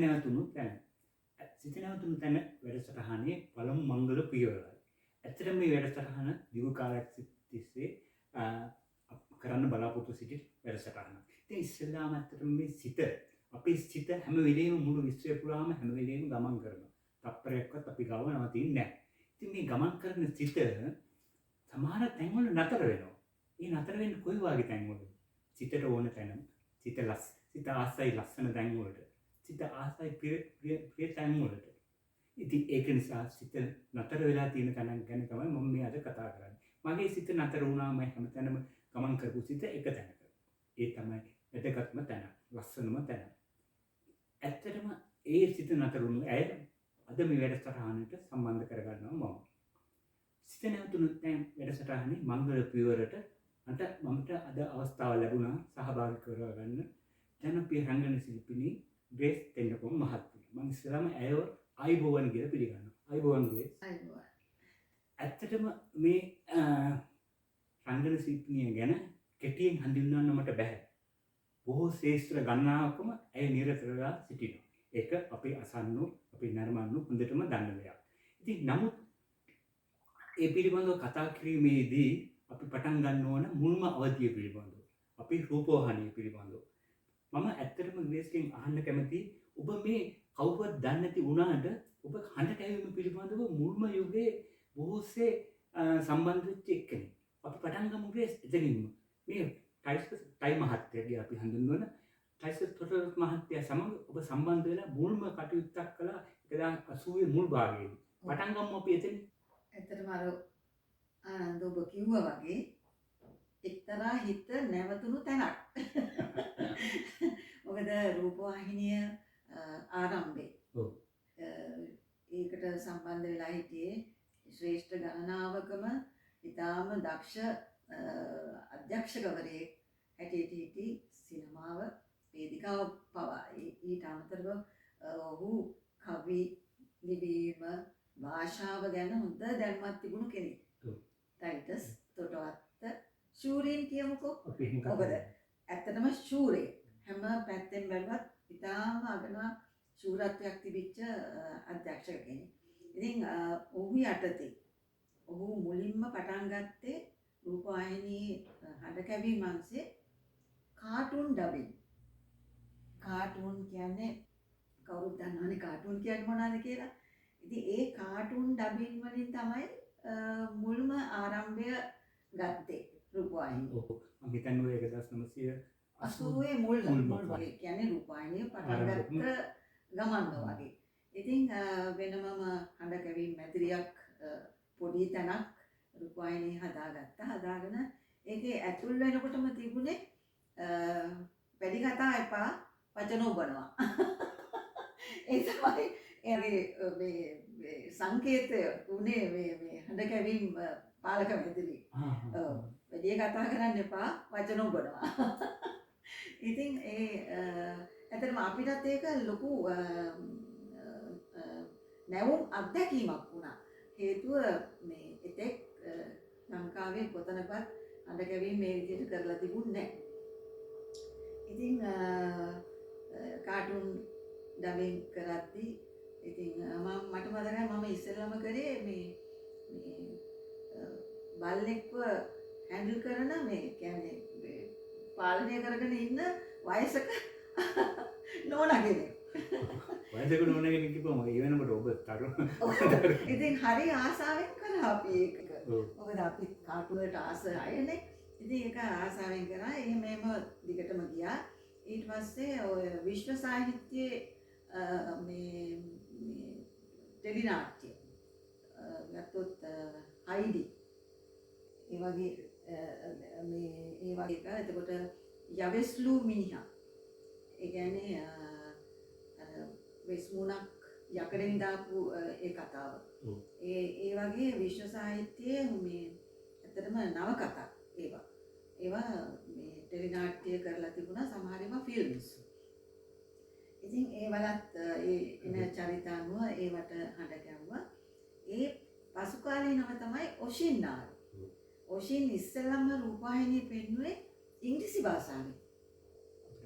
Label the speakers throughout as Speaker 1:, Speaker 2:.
Speaker 1: නැවතුණු තැන. සිත නැවතුණු තැන වැඩසටහනේ පළමු මංගල පියවරයි. ඇත්තටම මේ වැඩසටහන දිගු කාලයක් තිස්සේ කරන්න බලාපොරොත්තු සිටි වැඩසටහනක්. ඉතින් ඉස්සෙල්ලාම ඇත්තටම මේ සිත අපේ සිත හැම වෙලේම මුළු විශ්වය පුරාම හැම වෙලේම ගමන් කරනවා. තප්පරයක්වත් අපි ගාව නවතින්නේ නැහැ. ඉතින් මේ ගමන් කරන සිත සමහර තැන්වල නතර වෙනවා. ඒ නතර වෙන්නේ කොයි වගේ තැන්වලද? සිතට ඕන තැන. සිත ආසයි ලස්සන තැන්වලට. සිත ආසයි ප්‍රිය තැන්වලට. ඉතින් ඒක නිසා සිත නතර වෙලා තියෙන තැනක් ගැන තමයි මම මේ අද කතා කරන්නේ. මගේ සිත නතර වුණාම හැමතැනම ගමන් කරපු සිත එක තැනක. ඒ තමයි වැදගත්ම තැන, ලස්සනම තැන. ඇත්තටම ඒ සිත නතර වුණු අය අද මේ වැඩසටහනට සම්බන්ධ කරගන්නවා මම. සිත නැවතුණු තැන් වැඩසටහනේ මංගල පියවරට මට අද අවස්ථාව ලැබුණා සහභාගී කරගන්න ජනප්‍රිය රංගන ශිල්පිනී ග්‍රේස් තෙන්නකෝන් මහත්මිය. මම ඉස්සෙල්ලාම ඇයව අයිබෝවන් කියලා පිළිගන්නවා. අයිබෝවන් ග්‍රේස්.
Speaker 2: අයිබෝවන්.
Speaker 1: ඇත්තටම මේ රංගන ශිල්පිනිය ගැන කෙටියෙන් හඳුන්වන්න මට බැහැ. බොහෝ ශේෂ්ත්‍ර ගණනාවකම ඇය නිරත වෙලා සිටිනවා. ඒක අපි අසන්නු, අපි නරඹන්නු හොඳටම දන්න දෙයක්. ඉතින් නමුත් ඒ පිළිබඳව කතා කිරීමේදී අපි පටන් ගන්න ඕන මුල්ම අවධිය පිළිබඳව. අපි රූපවාහිනිය පිළිබඳව. මම ඇත්තටම ග්‍රේස්ගෙන් අහන්න කැමතියි ඔබ මේ කවුරුවත් දන්නේ නැති වුණාට ඔබ හඬ කැවීම පිළිබඳව මුල්ම යුගයේ බොහෝසේ සම්බන්ධ වෙච්ච එක්කෙනෙක්. අපි පටන් ගමු ග්‍රේස් එතනින්ම. මේ ටයි මහත්තයාගේ අපි හඳුන්වන ටයිස් තොටලොත් මහත්තයා සමග ඔබ සම්බන්ධ වෙලා මුල්ම කටයුත්තක් කළා 1980 මුල් භාගයේදී. පටන් ගමු අපි එතනින්.
Speaker 2: ඇත්තටම අර ආනන්ද ඔබ කිව්වා වගේ එක්තරා හිත නැවතුණු තැනක්. මොකද රූපවාහිනිය ආරම්භේ.
Speaker 1: ඔව්.
Speaker 2: ඒකට සම්බන්ධ වෙලා හිටියේ ශ්‍රේෂ්ඨ ගණනාවකම ඉතාම දක්ෂ අධ්‍යක්ෂකවරයෙක් හැටියට හිටි සිනමාව වේදිකාව පවා. ඊට අමතරව ඔහු කවි ලිවීම භාෂාව ගැන හොඳ දැනුමක් තිබුණු කෙනෙක්. ටයිටස් තොටවත්ත ශූරීන් කියමුකෝ. මොකද ඇත්තටම ශූරේ හැම පැත්තෙන් බැලුවත් ඉතාම අගනා ශූරත්වයක් තිබිච්ච අධ්‍යක්ෂක කෙනෙක්. ඉතින් ඔහු යටතේ ඔහු මුලින්ම පටන් ගත්තේ රූපවාහිනී හඬ කැවීම අංශේ කාටුන් ඩබින්. කාටුන් කියන්නේ කවුරුත් දන්නවනේ කාටුන් කියන්නේ මොනවද කියලා. ඉතින් ඒ කාටුන් ඩබින් වලින් තමයි මුල්ම ආරම්භය ගත්තේ රූපවාහිනිය.
Speaker 1: ඔව්. මම හිතන්නේ 1980
Speaker 2: මුල් වගේ කියන්නේ රූපවාහිනිය පටන් ගත්ත ගමන්ම වගේ. ඉතින් වෙනමම හඬ කැවීම මැදිරියක් පොඩි තැනක් රූපවාහිනිය හදාගෙන ඒකේ ඇතුල් වෙනකොටම තිබුණේ වැඩි කතා එපා වචන ඔබනවා. ඒ තමයි මේ සංකේතය උනේ මේ හඬ කැවීම පාලක මැදිරි. වැඩි කතා කරන්න එපා වචන ඔබනවා. ඉතින් ඇත්තටම අපිටත් ඒක ලොකු නැවුම් අත්දැකීමක් වුණා. හේතුව මේ එතෙක් ලංකාවේ කොතනකවත් හඬ කැවීම මේ විදිහට කරලා තිබුණේ නැහැ. ඉතින් කාටුන් ඩබින් කරද්දී ඉතින් මට මතකයි මම ඉස්සෙල්ලාම කරේ මේ බල්ලෙක්ව හැන්ඩල් කරන මේ කියන්නේ පාලනය කරගෙන ඉන්න වයසක නෝනා කෙනෙක්.
Speaker 1: වයසක නෝනා කෙනෙක් කිව්වම ඒ වෙනකොට ඔබ තරුණ.
Speaker 2: ඉතින් හරි ආසාවෙන් කරා අපි ඒක. මොකද අපි කාටුන් වලට ආස අයනේ. ඉතින් ඒක ආසාවෙන් කරා. එහෙම දිගටම ගියා. ඊට පස්සේ ඔය විශ්ව සාහිත්‍යයේ මේ ටෙලි නාට්‍ය ගත්තොත් හයිඩි ඒ වගේ එක. එතකොට යවෙස්ලු මිනිහා ඒ කියන්නේ වෙස්මුණක් යකඩෙන් දාපු ඒ කතාව. ඒ වගේ විශ්ව සාහිත්‍යයේ මේ ඇත්තටම නවකතා ඒවා මේ ටෙලි නාට්‍ය කරලා තිබුණා. සමහර ඒවා ෆිල්ම්ස්. ඉතින් ඒවලත් එන චරිත අනුව ඒවට හඬ ගැව්වා. ඒ පසු කාලීනව තමයි ඔෂින් ආවේ. ඔෂින් ඉස්සෙල්ලාම රූපවාහිනිය පෙන්වුවේ ඉංග්‍රීසි භාෂාවෙන්.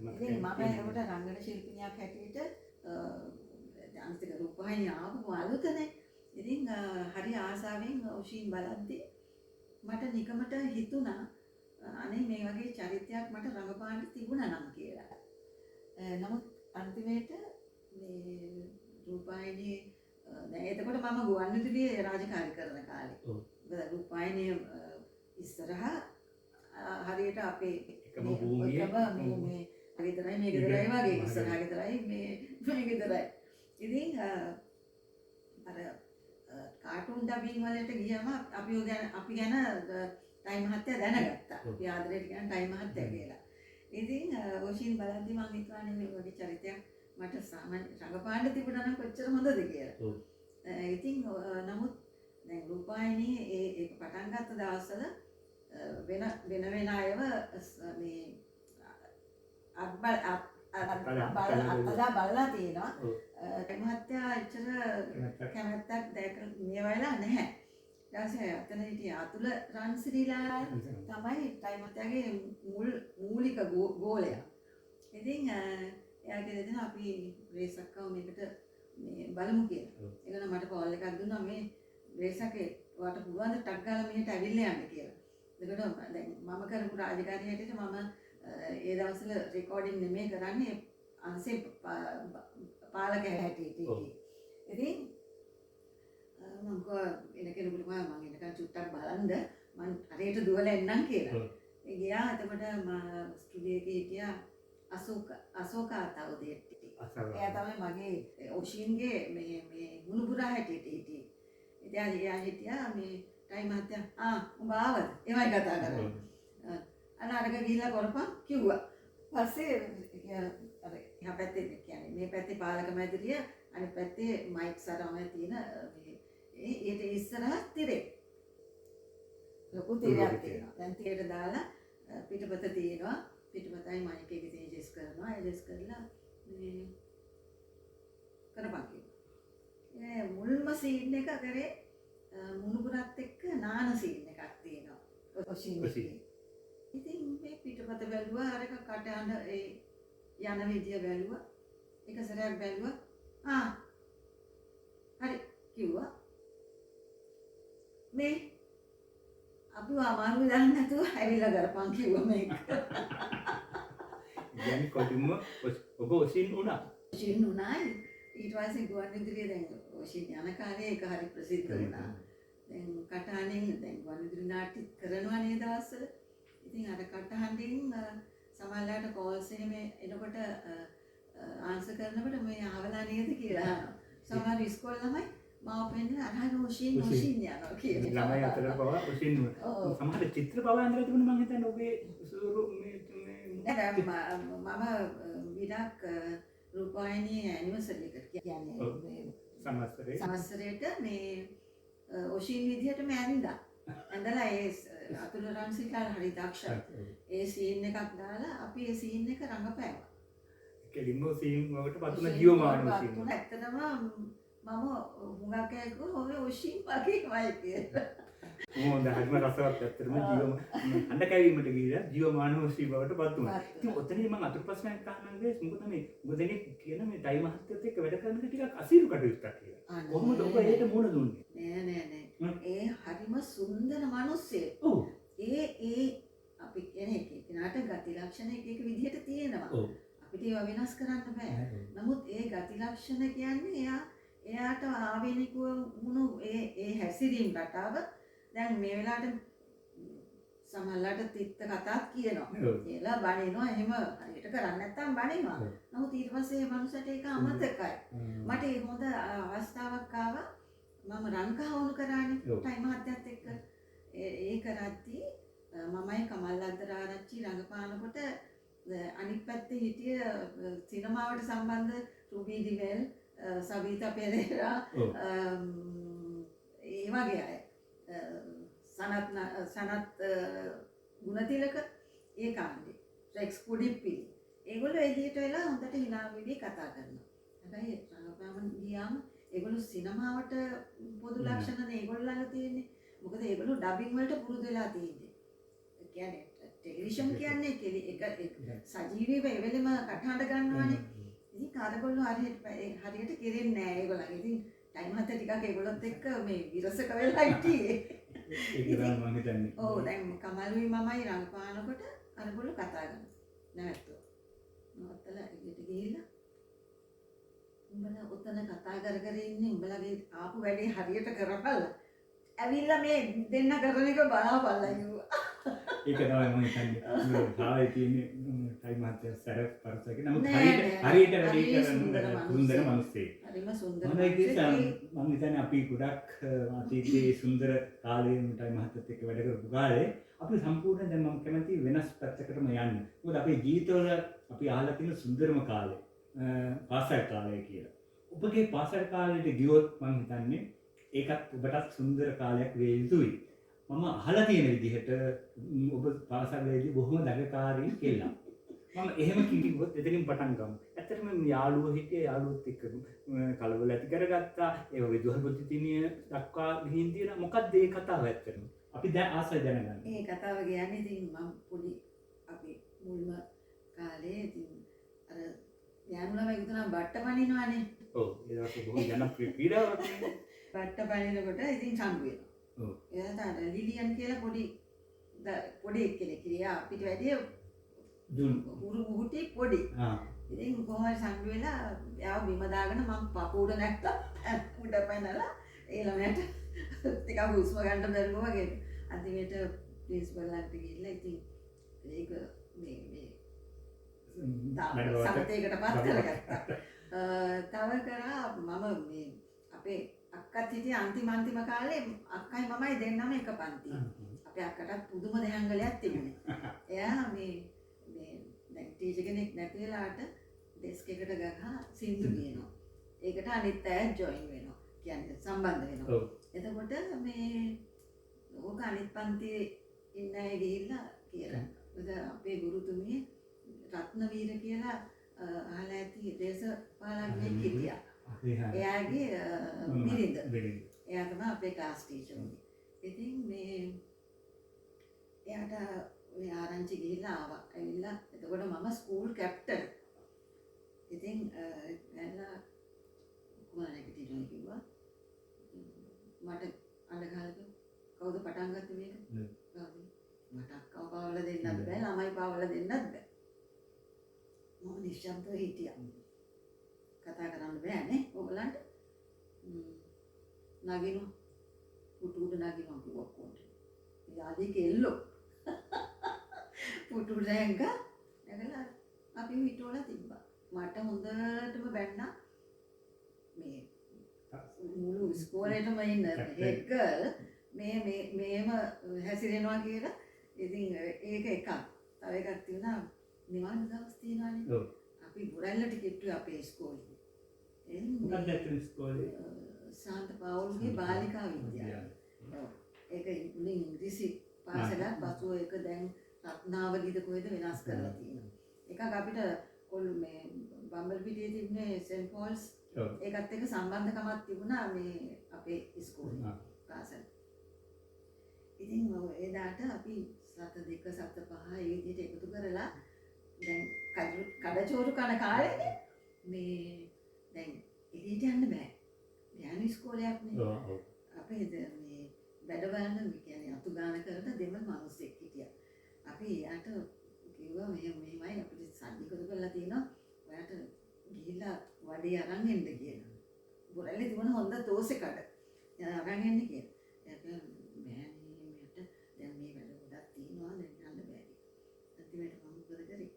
Speaker 2: ඉතින් මම ඒකට රංගන ශිල්පිනියක් හැටියට අනිතික රූපවාහිනිය ආපු අලුතනේ. ඉතින් හරි ආසාවෙන් ඔෂීන් බලද්දි මට නිකමට හිතුණා අනේ මේ වගේ චරිතයක් මට රඟපාන්න තිබුණා නම් කියලා. නමුත් අන්තිමේට මේ රූපවාහිනියේ දැන් එතකොට මම ගුවන්විදුලියේ රාජකාරී කරන කාලේ. රූපවාහිනිය ඉස්සරහා හරියට අපේ
Speaker 1: එකම භූමියේ
Speaker 2: මේ ගෙදරයි මේ ගෙදරයි වගේ ඉස්සරහා ගෙදරයි මේ ගෙදරයි. ඉතින් අර කාටුන් ඩබින් වලට ගියම අපි ගැන ටයිම් මහත්තයා දැනගත්තා. අපි ආදරේට කියන ටයිම් මහත්තයා කියලා. ඉතින් ඔෂීන් බලද්දි මම හිතුවානේ මේ වගේ චරිතයක් මට සාමාන්‍ය රඟපාන්න තිබුණා නම් කොච්චර හොඳද කියලා. ඉතින් නමුත් දැන් රූපවාහිනියේ ඒක පටන් ගත්ත දවස්වල වෙන අයව මේ බලලා තියෙනවා. මහත්තයා එච්චර කැමැත්තක් දැකලා මේ වෙලාව නැහැ. ඊට පස්සේ අතන හිටිය අතුල රන්සිරිලා තමයි ටයිම් මහත්තයාගේ මූලික ගෝලයා. ඉතින් එයාගේ දෙන අපි රේසක් ආව මේකට මේ බලමු කියලා. ඒක නම් මට කෝල් එකක් දුන්නා මේ රේසකේ ඔයාලට පුළුවන් ද ටක් ගාලා මෙහෙට ඇවිල්ලා යන්න කියලා. එතකොට දැන් මම කරපු රාජකාරිය හැටියට මම ඒ දවස්වල රෙකෝඩින් නෙමෙයි කරන්නේ අංශේ පාලක හැටියට. ඉතින් මම එන කෙනෙකුට මම එනකන් චුට්ටක් බලන්න මම හරියට දුවලා එන්නම් කියලා. ඒ ගියා. එතකොට ස්ටුඩියෝ එකේ හිටියා අශෝක ආතවදේටි. එයා තමයි මගේ ඔෂීන්ගේ මේ මුණුබුරා හැටියට හිටියේ. ඉතින් එයා හිටියා මේ ටයිම් මහත්තයා උඹ ආවද? එමයි කතා කරන්නේ. අනාරක ගිහිල්ලා කරපන් කිව්වා. පස්සේ අර එහා පැත්තේ කියන්නේ මේ පැත්තේ පාලක මැදිරිය අනිත් පැත්තේ මයික් සරම තියෙන මේ ඊට ඉස්සරහ තිරේ. ලොකු තිරයක් තියෙනවා. දැන් තිරේට දාලා පිටපත තියෙනවා. පිටපතයි මයික් එකේ තේජස් කරනවා. එජස් කරලා මේ කරපන් කිව්වා. මුල්ම සීන් එක කරේ මුණුබුරත් එක්ක නාන සීන් එකක් තියෙනවා. ඔෂීන්. ඉතින් මේ පිටපත බැලුවා අරක කට යන ඒ යන විදිය බැලුවා. එක සැරයක් බැලුවා. හරි කිව්වා. මේ අපි අමාරු දාන්න නැතුව ඇවිල්ලා කරපන් කිව්වා මේක.
Speaker 1: يعني කොටිම ඔබ ඔෂීන් උනා.
Speaker 2: ඔෂීන් උනායි. ඊට පස්සේ ගුවන්විදුලියේ දැන් ඔෂීන් යන කාලේ ඒක හරි ප්‍රසිද්ධ වුණා. දැන් කටහඬින් දැන් ගුවන්විදුලි නාට්‍ය කරනවා නේද දවස්වල. ඉතින් අර කටහඬින් සමහරවිට කෝල්ස් එහෙම එනකොට ආන්සර් කරනකොට මේ ආවලා නේද කියලා අහනවා. සමහර ඉස්කෝලේ ළමයි මාව පෙන්නන අරහන ඔෂීන් යනවා කියලා.
Speaker 1: ළමයි අතර පවා ඔෂීන් සමහර චිත්‍ර පවා අඳලා තිබුණා මම හිතන්නේ ඔබේ
Speaker 2: මම විඩක් රූපවාහිනියේ ඇනිවර්සරි එකට කියන්නේ සමස්තරයට මේ ඔෂීන් විදිහටම ඇඳලා ඒ අතුල රන්සිකාල හරි දක්ෂයි. ඒ සීන් එකක් දාලා අපි ඒ සීන් එක රඟපෑවා.
Speaker 1: කෙලින්ම සීන් වලට පතුන ජීවමාන සීන්.
Speaker 2: ඇත්තටම මම හුඟක් ඇහුවා ඔය ඔෂීන් වගේමයි කියලා.
Speaker 1: මොකද හරිම රසවත් ඇත්තටම අඬ කැවීමට ගිහිලා ජීවමාන සීන් වලට පත් වුණා. ඉතින් ඔතනදී මම අතුරු ප්‍රශ්නයක් අහන්න ගියේ මොකද මේ උගදෙනෙක් කියන මේ ටයිම් මහත්තයත් එක්ක වැඩ කරන ටිකක් අසීරු කටයුත්තක් කියලා. කොහොමද ඔබ ඒකට මුණ දුන්නේ?
Speaker 2: නෑ. ඒ හරිම සුන්දර මිනිස්සෙක්.
Speaker 1: ඔව්.
Speaker 2: ඒ අපි කියන්නේ කෙනාට ගති ලක්ෂණ එක විදිහට තියෙනවා. අපිට ඒවා වෙනස් කරන්න බෑ. නමුත් ඒ ගති ලක්ෂණ කියන්නේ එයාට ආවේනිකව වුණු ඒ හැසිරීම රටාව දැන් මේ වෙලාවට සමහරවිට තිත්ත කතාත් කියනවා. කියලා බනිනවා එහෙම හරියට කරන්නේ නැත්නම් බනිනවා. නමුත් ඊට පස්සේ මේ මනුස්සයට ඒක අමතකයි. මට ඒ හොඳ අවස්ථාවක් ආවා. මම රංකහවණු කරානේ ටයිම් මහත්තයත් එක්ක. ඒ කරද්දී මමයි කමල් අද්දරආරච්චි රංගපානකොට අනිත් පැත්තේ හිටිය සිනමාවට සම්බන්ධ රුබී දිවෙල්, සවිතා පෙරේරා ඒ වගේ අය. සනත් ගුණතිලක ඒ කාණ්ඩේ. රෙක්ස් කුඩිප්පිලි. ඒගොල්ලෝ එළියට වෙලා හොඳට hina වෙවි කතා කරනවා. හැබැයි රංගපාන ගියාම ඒගොල්ලෝ සිනමාවට පොදු ලක්ෂණ ඒගොල්ලෝ ළඟ තියෙන්නේ. මොකද ඒගොල්ලෝ ඩබින් වලට පුරුදු වෙලා තියෙන්නේ. ඒ කියන්නේ ටෙලිවිෂන් කියන්නේ එක සජීවීව එවෙලෙම කටහඬ ගන්නවානේ. ඉතින් කාර්යගොල්ලෝ හරියට කෙරෙන්නේ නැහැ ඒගොල්ලන්. ඉතින් ටයිම් හත ටිකක් ඒගොල්ලොත් එක්ක මේ විරසක වෙලා හිටියේ.
Speaker 1: ඒක තමයි මම හිතන්නේ.
Speaker 2: ඔව් දැන් කමලුයි මමයි රඟපානකොට අරගොල්ලෝ කතා කරනවා. නැවතුවා. නවත්තලා එළියට ගිහිල්ලා උඹලා ඔතන කතා කර කර ඉන්නේ උඹලගේ ආපු වැඩේ හරියට කරපළා. ඇවිල්ලා මේ දෙන්න කරන එක බලාපල්ලා කිව්වා.
Speaker 1: ඒක තමයි මම හිතන්නේ. භාවයේ තියෙන ටයිම් හත සැර පරසක නමුත්
Speaker 2: නෑ,
Speaker 1: හරියට
Speaker 2: නෑ.
Speaker 1: වැඩි
Speaker 2: හරිය
Speaker 1: කරන
Speaker 2: සුන්දර
Speaker 1: සුන්දර මිනිස්සෙක්.
Speaker 2: හරිම සුන්දර
Speaker 1: හොඳයි කියලා
Speaker 2: මිනිස්සෙක්.
Speaker 1: මම හිතන්නේ අපි ගොඩක් අතීතයේ සුන්දර කාලේ ටයිම් හතත් එක්ක වැඩ කරපු කාලේ අපි සම්පූර්ණ දැන් මම කැමති වෙනස් පැත්තකටම යන්න. මොකද අපේ ජීවිතවල අපි අහලා තියෙන සුන්දරම කාලේ පාසල් කාලය කියලා. ඔබගේ පාසල් කාලේට ගියොත් මම හිතන්නේ ඒකත් ඔබටත් සුන්දර කාලයක් වේ යුතුයි. මම අහලා තියෙන විදිහට ඔබ පාසලේදී බොහොම දඟකාරී කියලා. මම එහෙම කිව්වොත් එතනින් පටන් ගමු. ඇත්තටම යාළුවෝ හිටියේ යාළුවොත් එක්ක කලබල ඇති කරගත්තා. ඒව විදුහල් බුද්ධිතිනිය දක්වා ගිහින් තියෙන මොකක්ද ඒ කතාව ඇත්තටම? අපි දැන් ආසයි දැනගන්න.
Speaker 2: මේ කතාව කියන්නේ ඉතින් මම පොඩි අපි මුල්ම කාලේ ඉතින් අර යාළුවා විතරක් බට්ට පනිනවනේ.
Speaker 1: ඔව් ඒ දවස් බොහොම ජනප්‍රිය ක්‍රීඩාවක් නේ.
Speaker 2: බට්ට පනිනකොට ඉතින් සම්බු වෙනවා.
Speaker 1: ඔව්.
Speaker 2: එයාට අර ලිලියන් කියලා පොඩි එක්කෙනෙක් ඉරියා අපිට වැඩි
Speaker 1: දුන්
Speaker 2: උරු මුහුටි පොඩි.
Speaker 1: ආ
Speaker 2: ඉතින් කොහොමද සම්බු වෙලා යාව බිම දාගෙන මම පපුවට නැක්කා. උඩ පැනලා ඒ ළමයාට ටිකක් හුස්ම ගන්න බැරුව වගේ. අන්තිමට ප්‍රින්සිපල්ලාට ගිහිල්ලා ඉතින් ඒක මේ සමතේකට පත් කරගත්තා. තව කරා මම මේ අපේ අක්කත් හිටියේ අන්තිම කාලේ අක්කයි මමයි දෙන්නම එක පන්තියේ. අපේ අක්කටත් පුදුම දෙහංගලයක් තිබුණේ. එයා මේ දැන් ටීචර් කෙනෙක් නැති වෙලාවට ඩෙස්ක් එකට ගහලා සින්දු කියනවා. ඒකට අනිත් අය ජොයින් වෙනවා. කියන්නේ සම්බන්ධ වෙනවා.
Speaker 1: ඔව්.
Speaker 2: එතකොට මේ ඕක අනිත් පන්තියේ ඉන්න අය ගිහිල්ලා කියලා. මොකද අපේ ගුරුතුමිය රත්නවීර කියලා අහලා ඇති දේශපාලඥයෙක් හිටියා. එයාගේ බිරිඳ. එයා තමයි අපේ ක්ලාස් ටීචර් උනේ. ඉතින් මේ එයාට ඔය ආරංචි ගිහිල්ලා ආවා. ඇවිල්ලා එතකොට මම ස්කූල් කැප්ටන්. ඉතින් එයා කුමාරයෙක් ටීචර් කිව්වා මට අඬගහලා කවුද පටන් ගත්තේ මේක? මට අක්කව පාවලා දෙන්නත් බෑ ළමයි පාවලා දෙන්නත් බෑ. මම නිශ්ශබ්දව හිටියා. කතා කරන්න බෑනේ ඔයගලන්ට. නගිනු පුටු උඩ නගිනවා කිව්වා කොහොමද? යාදී කෙල්ලෝ. පුටු උඩ නැගලා අපි හිටවලා තිබ්බා. මට හොඳටම බැන්නා මේ මුළු ඉස්කෝලේටම ඉන්න හෙඩ් ගර්ල් මේම හැසිරෙනවා කියලා. ඉතින් ඒක එකක්. තව එකක් තියෙනවා නිවාඩු දවස් තියෙනවානේ.
Speaker 1: ඔව්.
Speaker 2: අපි ගොරල්ලට කිට්ටුවේ අපේ ඉස්කෝලේ.
Speaker 1: මොකක්ද ඇත්තට ඉස්කෝලේ?
Speaker 2: සාන්ත පවුල්ගේ බාලිකා විද්‍යාලය. ඔව්. ඒක ඉංග්‍රීසි පාසලක් පසුව ඒක දැන් රත්නාවලිද කොහෙද වෙනස් කරලා තියෙනවා. එකක් අපිට මේ බම්බල්පිටියේ තිබුණේ සෙන්ට් පෝල්ස්. ඒකත් එක්ක සම්බන්ධකමක් තිබුණා මේ අපේ ඉස්කෝලේ පාසල. ඉතින් එදාට අපි සත 2 සත 5 ඒ විදිහට එකතු කරලා දැන් කඩචෝරු කන කාලේනේ මේ දැන් එළියට යන්න බෑ. යාන ඉස්කෝලයක් නේ. අපේ මේ වැඩ බලන්න මේ කියන්නේ අතු ගාන කරන දෙමළ මිනිස්සෙක් හිටියා. අපි යාට කිව්වා මෙහෙමයි අපිට සල්ලි එකතු කරලා තියෙනවා. ඔයාට ගිහිල්ලා වඩේ අරන් එන්න කියලා. ගොරල්ලේ තිබුණ හොඳ තෝසේ කඩ. අරන් එන්න කියලා. එයා බෑනේ මට දැන් මේ වැඩ ගොඩක් තියෙනවා දැන් යන්න බෑ. අන්තිමට මම මොකද කරේ?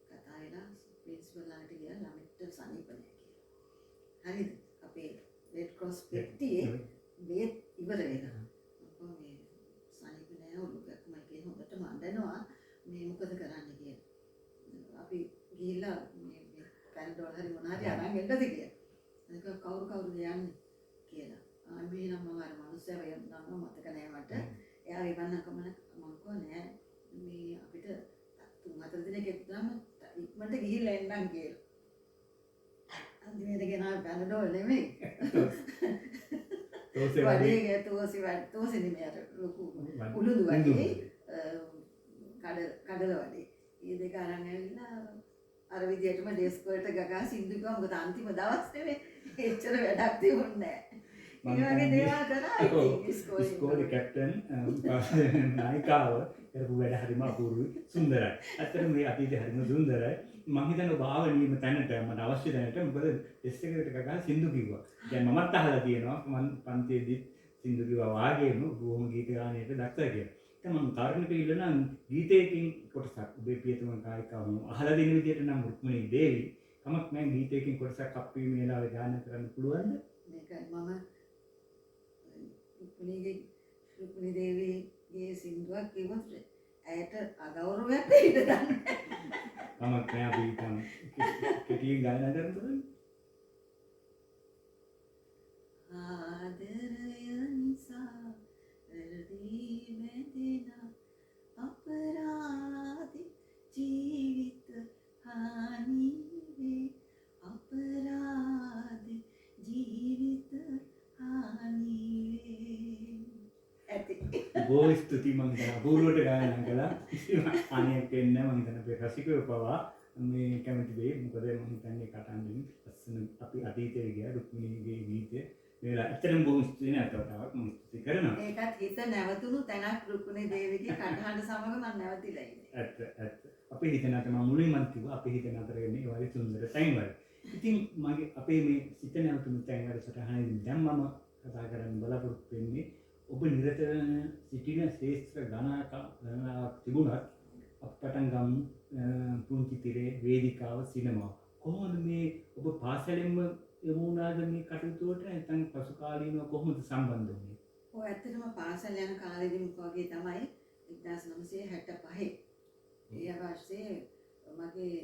Speaker 2: කතා වෙලා ප්‍රින්සිපල්ලාට ගියා ළමෙක්ට සනීප නැහැ කියලා. හරිද? අපේ රෙඩ් ක්‍රොස් පෙට්ටියේ බේත් ඉවර වෙනවා. මම මේ සනීප නැහැ ඔලුකක්ම කියන හොඳටම අඬනවා. මේ මොකද කරන්න කියලා. අපි ගිහිල්ලා මේ පැරඩෝල් හරි මොන හරි අරන් එන්නද කියලා. ඒක කවුරුද යන්නේ කියලා. මේ නම් මම අර මිනිස්සයා වෙනම මතක නෑ මට. එයා විවන්නකම මම කිව්වා නෑ මේ අපිට 3-4 දිනක් එක්කම ඉක්මනට ගිහිල්ලා එන්නම් කියලා. අන්තිමට ගෙනා පැරඩෝල් නෙමෙයි. වඩේ තෝසේ නෙමෙයි අර ලොකු උළුදු වඩේ කඩල වඩේ. මේ දෙක අරන් ඇවිල්ලා අර විදියටම ඩෙස්ක් වලට ගගා සින්දු කිව්වා මොකද අන්තිම දවස් නෙමෙයි එච්චර වැඩක් තිබුණේ නැහැ. ඒ වගේ දේවල් කරා ඉතින්
Speaker 1: ඉස්කෝලේ කැප්ටන් නායිකාව කරපු වැඩ හරිම අපූර්වයි සුන්දරයි. ඇත්තටම මේ අතීතය හරිම සුන්දරයි. මම හිතන්නේ ඔබ ආව නියම තැනට මට අවශ්‍ය තැනට මොකද ටෙස්ට් එකකට ගගා සින්දු කිව්වා. දැන් මමත් අහලා තියෙනවා මම පන්තියේදී සින්දු කිව්වා වාගේම බොහොම ගීත ගායනයට දක්ෂයි කියලා. දැන් මම කාරණක ඉල්ලන ගීතයකින් කොටසක් ඔබේ ප්‍රියතම ගායිකාව අහලා දෙන විදිහට නම් රුක්මනී දේවි කමක් නැහැ ගීතයකින් කොටසක් අපි මේ වෙලාවේ ගායනා කරන්න පුළුවන්ද?
Speaker 2: මේකයි මම රුක්මනී දේවිගේ සින්දුවක් කිව්වොත් ඇයට අගෞරවයක් වෙයිද දන්නේ
Speaker 1: කමක් නැහැ අපි හිතමු කෙටියෙන් ගායනා කරන්න
Speaker 2: ආදරය නිසා හෘදී වැදෙන අපරාධි ජීවිත හානි වේ අපරාධි ජීවිත හානි වේ ඇති
Speaker 1: බොහෝ ස්තුතියි මම හිතන අපූර්වට ගායනා කළා අනේක වෙන්නේ මම හිතන අපේ රසිකයෝ පවා මේ කැමති වෙයි මොකද මම හිතන්නේ කටහඬින් ලස්සන අපි අතීතයේ ගියා රුක්මිණීගේ ගීතය මේලා ඇත්තටම බොහොම ස්තුතියි නැවතවතාවක් මම ස්තුති කරනවා
Speaker 2: ඒකත් හිත නැවතුණු තැනක් රුක්මිණී දේවිගේ කටහඬ සමග මම නැවතිලා ඉන්නේ
Speaker 1: ඇත්ත අපේ හිත නැත මම මුලින්ම කිව්වා අපේ හිත නැතර වෙන්නේ ඒ වගේ සුන්දර තැන්වල ඉතින් මගේ අපේ මේ සිත නැවතුණු තැන් වල සටහනේදී දැන් මම කතා කරන්න බලාපොරොත්තු වෙන්නේ ඔබ නිරත සිටින ශේෂ්ත්‍ර ගණනාවක් තිබුණත් අප පටන් ගමු පුංචි තිරේ වේදිකාව සිනමාව කොහොමද මේ ඔබ පාසලෙන්ම යමු වුණාද මේ කටයුතු වලට නැත්නම් පසු කාලීනව කොහොමද සම්බන්ධ වුනේ?
Speaker 2: ඔය ඇත්තටම පාසල් යන කාලෙදිම වගේ තමයි 1965 ඒ අවස්ථේ මගේ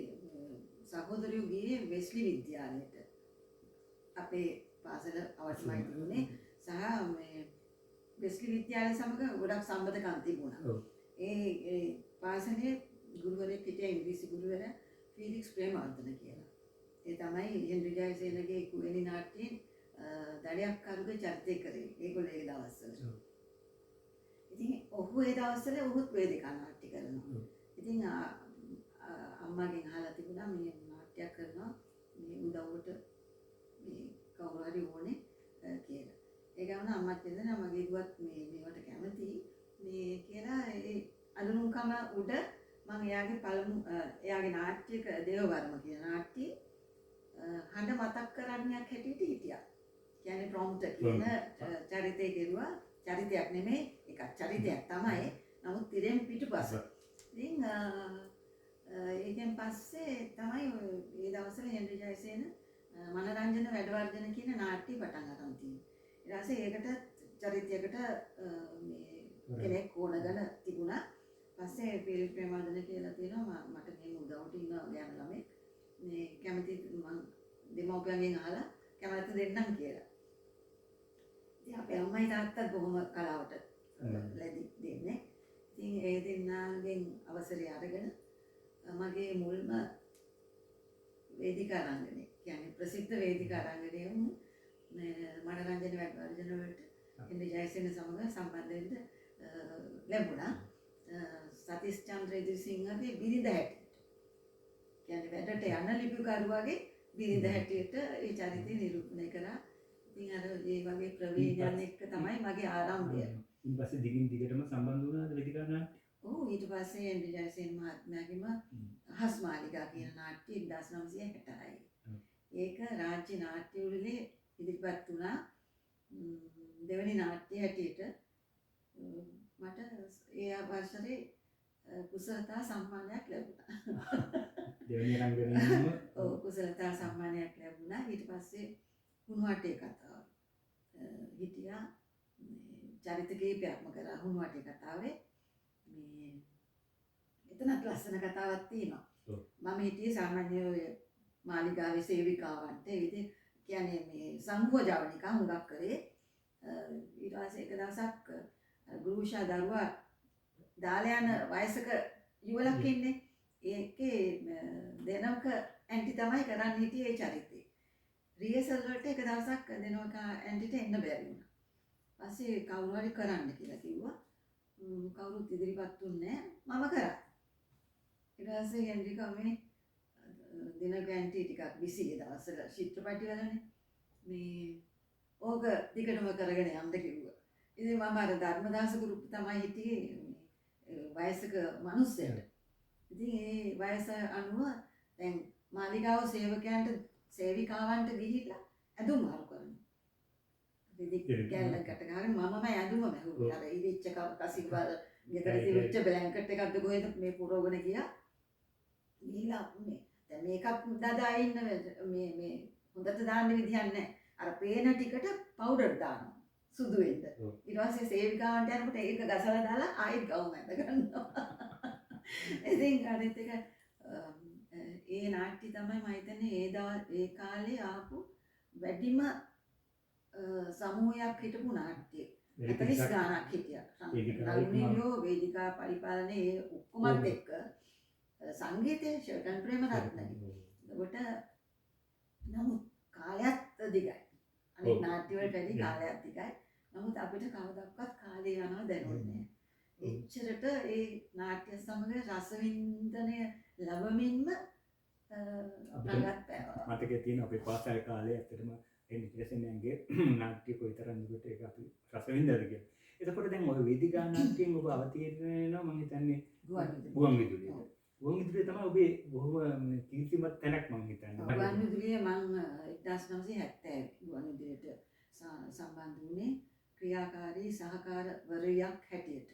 Speaker 2: සහෝදරයෝ ගියේ වෙස්ලි විද්‍යාලයට අපේ පාසල අවශ්‍යමයි තිබුණේ සහ මේ වෙස්ලි විද්‍යාලය සමග ගොඩක් සම්බන්ධකම් තිබුණා. ඒ පාසලේ ගුරුවරයෙක් හිටියා ඉංග්‍රීසි ගුරුවරයා ෆීලික්ස් ප්‍රේමවර්ධන කියලා. ඒ තමයි හෙන්රි ජයසේනගේ කුවේණි නාට්‍යයෙන් දඩයක් කරුගේ චරිතය කරේ. ඒගොල්ලෝ ඒ දවස්වල. ඉතින් ඔහු ඒ දවස්වල ඔහුත් වේදිකා නාට්‍ය කරනවා. ඉතින් අම්මාගෙන් අහලා තිබුණා මේ නාට්‍යයක් කරනවා මේ උදව්වට මේ කවුරු හරි ඕනේ කියලා. ඒ ගමන අම්මත් කියනවා මගේ දුවත් මේවට කැමතියි මේ කියලා ඒ අඳුනුකම උඩ මම එයාගේ නාට්‍යයක දේවවර්ම කියන නාට්‍ය හඬ මතක් කරන්නයක් හැටියට හිටියා. කියන්නේ ප්‍රොම්ප්ටර් කියන චරිතය කෙරුවා. චරිතයක් නෙමෙයි එකක් චරිතයක් තමයි. නමුත් තිරෙන් පිටුපස. ඉතින් ඒකෙන් පස්සේ තමයි මේ දවස්වල හෙන්රි ජයසේන මනරංජන වැඩවර්ධන කියන නාට්‍ය පටන් ගන්න තියෙන්නේ. ඊට පස්සේ ඒකට චරිතයකට මේ කෙනෙක් ඕනගෙන තිබුණා. පස්සේ ෆීලික්ස් ප්‍රේමවර්ධන කියලා තියෙනවා මට මේ උදව්වට ඉන්න ගෑනු ළමෙක් මේ කැමති මං දෙමව්පියන්ගෙන් අහලා කැමති දෙන්නම් කියලා. ඉතින් අපේ අම්මයි තාත්තත් බොහොම කලාවට ලැබි දෙන්නේ. ඉතින් ඒ දෙන්නාගෙන් අවසරය අරගෙන මගේ මුල්ම වේදිකා රංගනය කියන්නේ ප්‍රසිද්ධ වේදිකා රංගනය වුණු මනරංජන වැඩවර්ධන වලට හෙන්රි ජයසේන සමග සම්බන්ධ වෙන්න ලැබුණා. සතිස් චන්ද්‍ර ඉදිරිසිංහගේ බිරිඳ හැටියට. කියන්නේ වැඩට යන ලිපිකරුවාගේ බිරිඳ හැටියට ඒ චරිතය නිරූපණය කරා. ඉතින් අර මේ වගේ ප්‍රවීණයන් එක්ක තමයි මගේ ආරම්භය.
Speaker 1: ඊට පස්සේ දිගින් දිගටම සම්බන්ධ වුණාද වේදිකා නාට්‍ය?
Speaker 2: ඔව් ඊට පස්සේ හෙන්රි ජයසේන මහත්මයාගේම හස්මාලිකා කියන නාට්‍ය 1966. ඒක රාජ්‍ය නාට්‍ය උළෙලේ ඉදිරිපත් වුණා. දෙවෙනි නාට්‍ය හැටියට මට ඒ වර්ෂයේ කුසලතා සම්මානයක් ලැබුණා.
Speaker 1: දෙවෙනි රංගනයේම
Speaker 2: ඔව් කුසලතා සම්මානයක් ලැබුණා. ඊට පස්සේ හුණුවටේ කතාව හිටියා චරිත කීපයක්ම කරා හුණුවටේ කතාවේ මේ එතනත් ලස්සන කතාවක් තියෙනවා. මම හිටියේ සාමාන්‍ය ඔය මාලිගාවේ සේවිකාවන්ට ඒ විදිහ කියන්නේ මේ සංඝෝජවනිකා හුඟක් කරේ. ඊට පස්සේ එක දවසක් ගුරුෂා දරුවා දාලා යන වයසක යුවලක් ඉන්නේ. ඒකේ දෙනවක ඇන්ටි තමයි කරන්න හිටියේ ඒ චරිතේ. රියසල් වලට එක දවසක් දෙනවක ඇන්ටිට එන්න බැරි වුණා. පස්සේ කවුරු හරි කරන්න කියලා කිව්වා. කවුරුත් ඉදිරිපත් වුණේ නැහැ. මම කරා. ඊට පස්සේ හෙන්රි කමේ දින ගැන්ටි ටිකක් බිසි ඒ දවස්වල චිත්‍රපටිවලනේ. මේ ඕක දිගටම කරගෙන යන්න කිව්වා. ඉතින් මම අර ධර්මදාස ගුරුප්පු තමයි හිටියේ වයසක මිනිස්සෙක්. ඉතින් ඒ වයස අනුව දැන් මාලිගාව සේවකයන්ට සේවිකාවන්ට ගිහිල්ලා ඇඳුම් මාරු කරනවා. කැල්ලකට ගහගෙන මමම ඇඳුම මැහුවා. අර ඉරිච්ච කසිබල් ගෙදර තිබිච්ච බ්ලැන්කට් එකක්ද කොහෙද මේ පුරවගෙන ගියා. ගිහිල්ලා මේ දැන් මේකක් දදා ඉන්න මේ හොඳට දාන්න විදියක් නැහැ. අර පේන ටිකට පවුඩර් දානවා. සුදු වෙන්න. ඊට පස්සේ සේවිකාවන්ට යනකොට ඒක ගසලා දාලා ආයෙත් ගවුම් ඇඳ ගන්නවා. ඉතින් අනිත් එක ඒ නාට්‍ය තමයි මම හිතන්නේ ඒ කාලේ ආපු වැඩිම සමූහයක් හිටපු නාට්‍ය. 40 ගානක් හිටියා. නළුනියෝ වේදිකා පරිපාලනයේ ඒ ඔක්කොමත් එක්ක සංගීතයේ ශර්කන් ප්‍රේමරත්නගේ. ඒකට නමුත් කාලයත් දිගයි. අනිත් නාට්‍ය වලට වැඩි කාලයක් දිගයි. නමුත් අපිට කවදාවත් කාලය යනවා දැනුන්නේ නැහැ. එච්චරට ඒ නාට්‍ය සමග රසවින්දනය ලැබමින්ම
Speaker 1: මතකයේ තියෙන අපේ පාසල් කාලේ ඇත්තටම ඒ නිකලසෙන්ගේ නාට්‍ය කොයිතරම් දුරට ඒක අපි රසවින්දනද කියලා. එතකොට දැන් ඔය වේදිකා නාට්‍යයෙන් ඔබ අවතීර්ණ වෙනවා මම හිතන්නේ ගුවන් විදුලියේ. ගුවන් විදුලිය තමයි ඔබේ බොහොම කීර්තිමත් තැනක් මම හිතන්නේ.
Speaker 2: ගුවන් විදුලියේ මම 1970 ගුවන් විදුලියට සම්බන්ධ වුණේ ක්‍රියාකාරී සහකාරවරියක් හැටියට.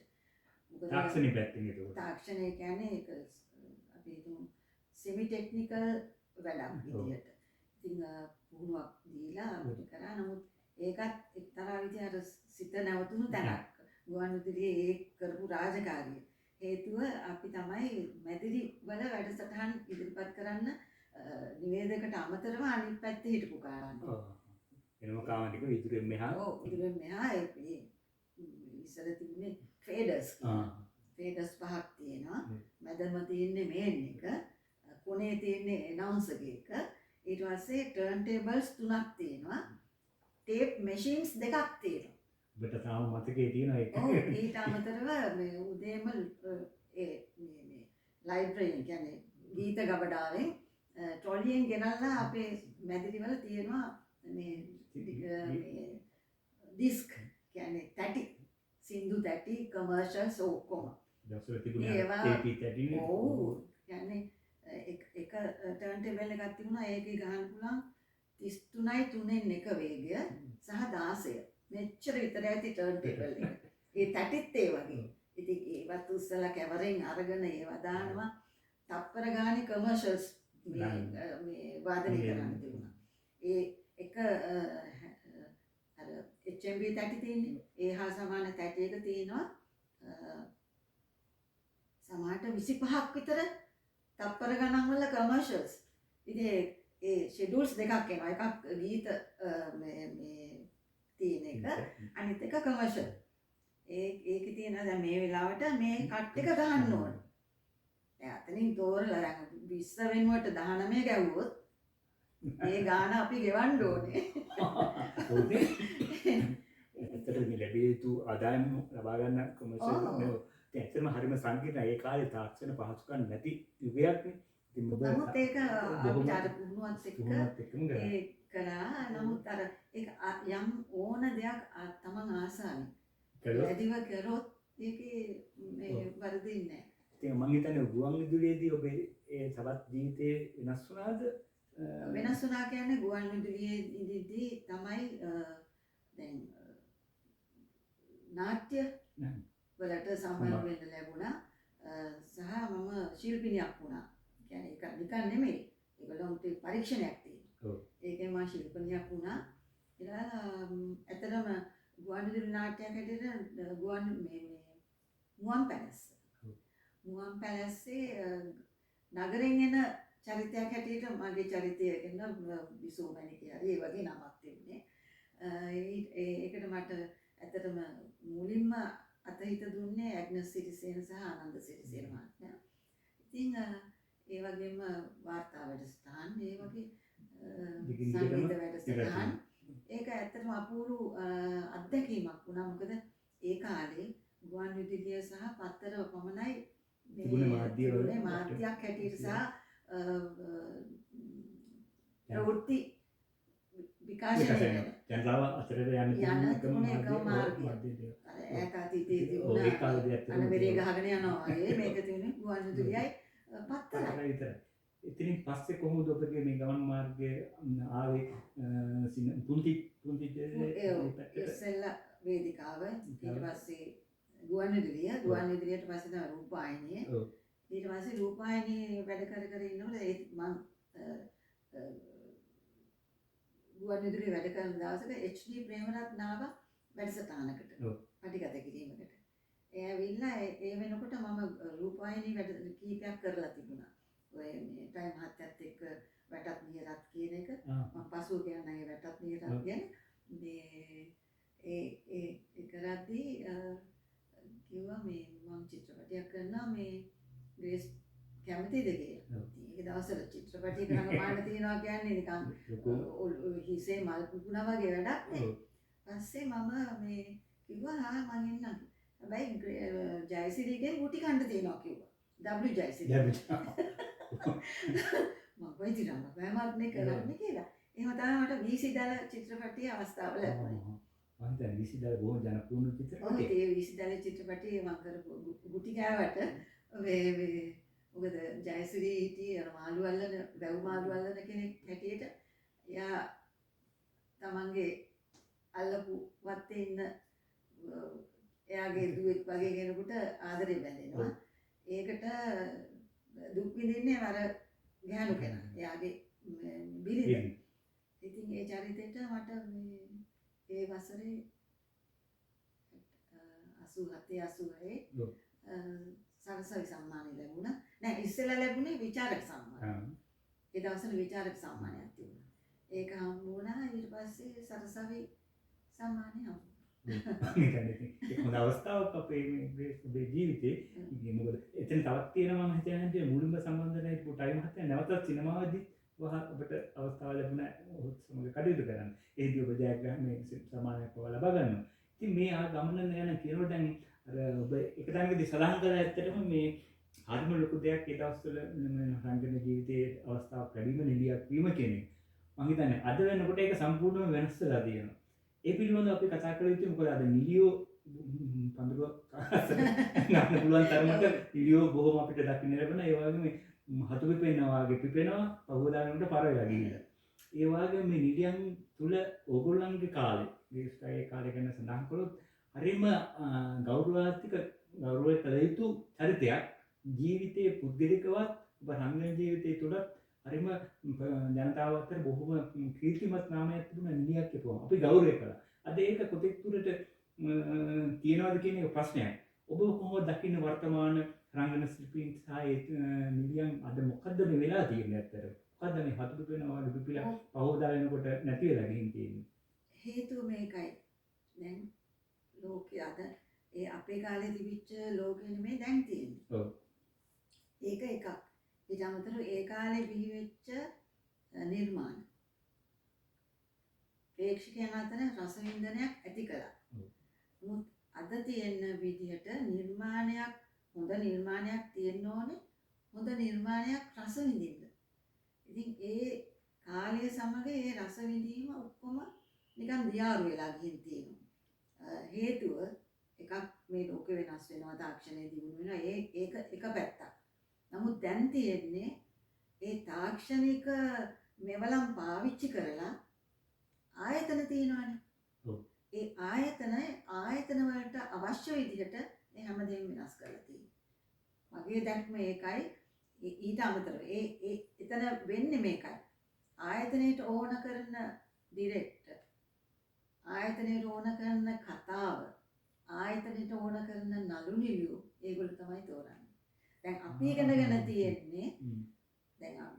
Speaker 1: තාක්ෂණික පැත්තෙන් ඒක.
Speaker 2: තාක්ෂණය කියන්නේ ඒක අපි හිතමු semi technical වැඩක් විදියට. ඉතින් පුහුණුවක් දීලා අපිට කරා. නමුත් ඒකත් එක්තරා විදිහට සිත නැවතුණු තැනක්. ගුවන් විදුලියේ ඒ කරපු රාජකාරිය. හේතුව අපි තමයි මැදිරි වල වැඩසටහන් ඉදිරිපත් කරන්න නිවේදකට අමතරව අනිත් පැත්තේ හිටපු කාරණා.
Speaker 1: එනම කාමනික විදුලියෙන් මෙහා.
Speaker 2: ඔව් විදුලියෙන් මෙහා ඒ ඉස්සර තිබුණේ ෆේඩර්ස්. ෆේඩර්ස් පහක් තියෙනවා. මැදම තියෙන්නේ මේන් එක. කොනේ තියෙන්නේ ඇනවුන්සර් එක. ඊට පස්සේ ටර්න් ටේබල්ස් 3ක් තියෙනවා. ටේප් මැෂින්ස් 2ක් තියෙනවා.
Speaker 1: ඔබට තාම මතකයේ තියෙනවා ඒක.
Speaker 2: ඔව් ඊට අමතරව මේ උදේම මේ ලයිබ්‍රරි කියන්නේ ගීත ගබඩාවෙන් ට්‍රොලියෙන් ගෙනල්ලා අපේ මැදිරිවල තියෙනවා මේ ඩිස්ක් කියන්නේ තැටි සින්දු තැටි කමර්ෂල්ස් ඔක්කොම.
Speaker 1: දවසවල තිබුණා ටේප් තැටි.
Speaker 2: ඔව් කියන්නේ එක ටර්න් ටේබල් එකක් තිබුණා ඒකේ ගහන්න පුළුවන් 33යි 3න් එක වේගය සහ 16 මෙච්චර විතර ඇති ටර්න් ටේබල් එක. ඒ තැටිත් ඒ වගේ. ඉතින් ඒවත් උස්සලා කැමරෙන් අරගෙන ඒවා දානවා. තප්පර ගානේ කමර්ෂල්ස් මේ වාදනය කරන්න තිබුණා. ඒ එක අර HMV තැටි තියෙන්නේ. ඒ හා සමාන තැටි එක තියෙනවා. සමහරට 25ක් විතර තප්පර ගණන් වල කමර්ෂල්ස්. ඉතින් ඒ ෂෙඩියුල්ස් දෙකක් එනවා. එකක් ගීත මේ තියෙන එක අනිත් එක කමර්ෂල්. ඒකේ තියෙන දැන් මේ වෙලාවට මේ කට් එක ගහන්න ඕන. දැන් අතනින් තෝරලා දැන් 20 වෙනුවට 19 ගැව්වොත් ඒ ගාන අපි ගෙවන්න ඕනේ.
Speaker 1: ඇත්තටම මේ ලැබිය යුතු ආදායම ලබා ගන්න කොමර්ෂල් නේ. ඇත්තටම හරිම සංකීර්ණයි. ඒ කාලේ තාක්ෂණ පහසුකම් නැති යුගයක්නේ. ඉතින් මොකද
Speaker 2: නමුත් ඒක අපිට අර පුහුණුවත් එක්ක ඒ කරා. නමුත් අර ඒක යම් ඕන දෙයක් තමන් ආසාවෙන් වැඩිව කරොත් ඒකේ මේ වරදින්නේ නැහැ.
Speaker 1: ඉතින් මම හිතන්නේ ගුවන් විදුලියේදී ඔබේ ඒ තවත් ජීවිතේ වෙනස් වුණාද?
Speaker 2: වෙනස් වුණා කියන්නේ ගුවන් විදුලියේ ඉඳිද්දී තමයි දැන් නාට්‍ය වලට සම්බන්ධ වෙන්න ලැබුණා. සහ මම ශිල්පිනියක් වුණා. කියන්නේ ඒක නිකන් නෙමෙයි. ඒගොල්ලන්ට පරීක්ෂණයක් තියෙනවා. ඒකෙන් මම ශිල්පිනියක් වුණා. ඊළඟ ඇත්තටම ගුවන් විදුලි නාට්‍යයක් හැටියට ගුවන් මුවන් පැලැස්ස. මුවන් පැලැස්සේ නගරෙන් එන චරිතයක් හැටියට මගේ චරිතය කියන විසෝමණිකේ හරි ඒ වගේ නමක් තිබුණේ. ඒකට මට ඇත්තටම මුලින්ම අතහිත දුන්නේ ඇග්නස් සිරිසේන සහ ආනන්ද සිරිසේන මහත්මයා. ඉතින් ඒ වගේම වාර්තා වැඩසටහන් ඒ වගේ සංගීත වැඩසටහන් ඒක ඇත්තටම අපූර්ව අත්දැකීමක් වුණා. මොකද ඒ කාලේ ගුවන් විදුලිය සහ පත්තර පමණයි මේ මාධ්‍යයක් හැටියට සහ ප්‍රවෘත්ති විකාශනය වෙන
Speaker 1: ජනතාව අතරට යන්න
Speaker 2: යන
Speaker 1: තියෙන
Speaker 2: තුන එකම මාර්ගය.
Speaker 1: මාධ්‍යය.
Speaker 2: අර ඈත අතීතයේ
Speaker 1: ඔව්, ඒ කාලේදී
Speaker 2: තිබුණ
Speaker 1: ඇත්තටම
Speaker 2: අනබෙරේ ගහගෙන යනවා වගේ මේක තියෙන්නේ ගුවන්විදුලියයි පත්තරයි.
Speaker 1: පතරයි විතරයි. ඉතින් පස්සේ කොහොමද ඔබගේ මේ ගමන් මාර්ගය ආවේ පුංචි
Speaker 2: ඉස්සෙල්ලා වේදිකාව ඊට පස්සේ ගුවන්විදුලියට පස්සේ තමයි රූපවාහිනිය.
Speaker 1: ඔව්.
Speaker 2: ඊට පස්සේ රූපවාහිනියේ වැඩ කර ඉන්නකොට ඒත් මම ගුවන්විදුලියේ වැඩ කරන දවසක HD ප්‍රේමරත්න ආවා වැඩසටහනකට.
Speaker 1: ඔව්.
Speaker 2: පටිගත කිරීමකට. ඒ ඇවිල්ලා ඒ වෙනකොට මම රූපවාහිනී වැඩ කීපයක් කරලා තිබුණා. ඔය මේ ටයිම් මහත්තයත් එක්ක වැටත් නියරත් කියන එක මම පසුව කියන්නේ ඒ වැටත් නියරත් ගැන මේ ඒ කරද්දී කිව්වා මේ මම චිත්‍රපටයක් කරනවා මේ ග්‍රේස් කැමතිද කියලා. ඒක දවසට චිත්‍රපටයක රඟපාන්න තියනවා කියන්නේ නිකන් හිසේ මල් පුපුණා වගේ වැඩක් නේ. පස්සේ මම මේ කිව්වා මම එන්නම්. හැබැයි ජයසිරිගෙන් ගුටි කන්න තියනවා කිව්වා. W ජයසිරි. මම කොයිද රඟපෑමක් නේ කරන්නේ කියලා. එහෙම තමයි මට වීසිදල චිත්‍රපටයේ අවස්ථාව ලැබුණේ.
Speaker 1: මම දැන් වීසිදල බොහොම ජනප්‍රිය චිත්‍රපටයක්.
Speaker 2: ඔව් ඒ වීසිදල චිත්‍රපටයේ මම කරපු ගුටි කෑවට මේ මොකද ජයසිරි හිටියේ අර මාළු අල්ලන වැව් මාළු අල්ලන කෙනෙක් හැටියට එයා තමන්ගේ අල්ලපු වත්තේ ඉන්න එයාගේ දුවෙක් වගේ කෙනෙකුට ආදරේ බැඳෙනවා. ඒකට දුක් විඳින්නේ අර ගෑනු කෙනා. එයාගේ බිරිඳ. ඉතින් ඒ චරිතෙට මට මේ ඒ වසරේ 87 86 සරසවි සම්මානය ලැබුණා. නෑ ඉස්සෙල්ලා ලැබුණේ විචාරක සම්මානය. ඒ දවස්වල විචාරක සම්මානයක් තිබුණා. ඒක හම්බ වුණා. ඊට පස්සේ සරසවි සම්මානය හම්බ වුණා.
Speaker 1: ඒක හොඳ අවස්ථාවක් අපේ මේ ජීවිතේ. මොකද එතන තවත් තියෙනවා මම හිතන්නේ මුලින්ම සම්බන්ධ වෙන ටයිම් හතේ නැවතත් සිනමාවේදී ඔබට අවස්ථාව ලැබුණා ඔහොත් සමග කටයුතු කරන්න. ඒදී ඔබ ජයග්‍රහණය සම්මානයක් ලබා ගන්නවා. ඉතින් මේ ගමන යන කියනකොට දැන් අර ඔබ එක තැනකදී සඳහන් කළා ඇත්තටම මේ හරිම ලොකු දෙයක් ඒ දවස්වල රංගන ජීවිතයේ අවස්ථාවක් ලැබීම නිලියක් වීම කියන එක. මම හිතන්නේ අද වෙනකොට ඒක සම්පූර්ණයෙන්ම වෙනස් වෙලා තියෙනවා. ඒ පිළිබඳව අපි කතා කළ යුතුයි මොකද අද නිලියෝ පඳුර ගන්න පුළුවන් තරමට නිලියෝ බොහොම අපිට දකින්න ලැබෙන ඒ වගේම හතු පිපෙනවා වගේ පිපෙනවා පහුවදානකට පාර වෙලා ගිහිල්ලා. ඒ වගේම මේ නිලියන් තුල ඕගොල්ලන්ගේ කාලේ මේ කාලේ ගැන සඳහන් කළොත් හරිම ගෞරවය කළ යුතු චරිතයක් ජීවිතයේ පුද්ගලිකවත් ඔබ රංගන ජීවිතයේ තුල හරිම ජනතාව අතර බොහොම කීර්තිමත් නාමයක් තිබුණ නිලියක් කියපුවා අපි ගෞරවය කළා. අද ඒක කොතෙක් දුරට තියනවාද කියන එක ප්‍රශ්නයක්. ඔබ කොහොමද දකින්න වර්තමාන රංගන ශිල්පීන් සහ නිලියන් අද මොකද්ද මේ වෙලා තියෙන්නේ ඇත්තට? මොකද්ද මේ හතුරු වෙනවා වගේ පිපිලා පහවදා වෙනකොට නැති වෙලා ගිහින් තියෙන්නේ?
Speaker 2: හේතුව මේකයි. දැන් ලෝකයේ අද ඒ අපේ කාලේ තිබිච්ච ලෝකෙ නෙමෙයි දැන් තියෙන්නේ.
Speaker 1: ඔව්.
Speaker 2: ඒක එකක්. ඊට අමතරව ඒ කාලේ බිහි වෙච්ච නිර්මාණ ප්‍රේක්ෂකයන් අතර රස වින්දනයක් ඇති කළා. නමුත් අද තියෙන විදිහට නිර්මාණයක් හොඳ නිර්මාණයක් තියෙන්න ඕනේ. හොඳ නිර්මාණයක් රස විඳින්න. ඉතින් ඒ කාලය සමග ඒ රස විඳීම ඔක්කොම නිකන් දියාරු වෙලා ගිහින් තියෙනවා. හේතුව එකක් මේ ලෝක වෙනස් වෙනවා තාක්ෂණයේ දියුණු වෙනවා. ඒක එක පැත්තක්. නමුත් දැන් තියෙන්නේ ඒ තාක්ෂණික මෙවලම් පාවිච්චි කරලා ආයතන තියෙනවානේ.
Speaker 1: ඔව්.
Speaker 2: ඒ ආයතන වලට අවශ්‍ය විදිහට මේ හැමදේම වෙනස් කරලා තියෙනවා. මගේ දැක්ම ඒකයි. ඊට අමතරව එතන වෙන්නේ මේකයි. ආයතනයට ඕන කරන ඩිරෙක්ටර්, ආයතනයට ඕන කරන කතාව, ආයතනයට ඕන කරන නළු නිළියෝ ඒගොල්ලෝ තමයි තෝරන්නේ. දැන් අපි ඉගෙනගෙන තියෙන්නේ දැන්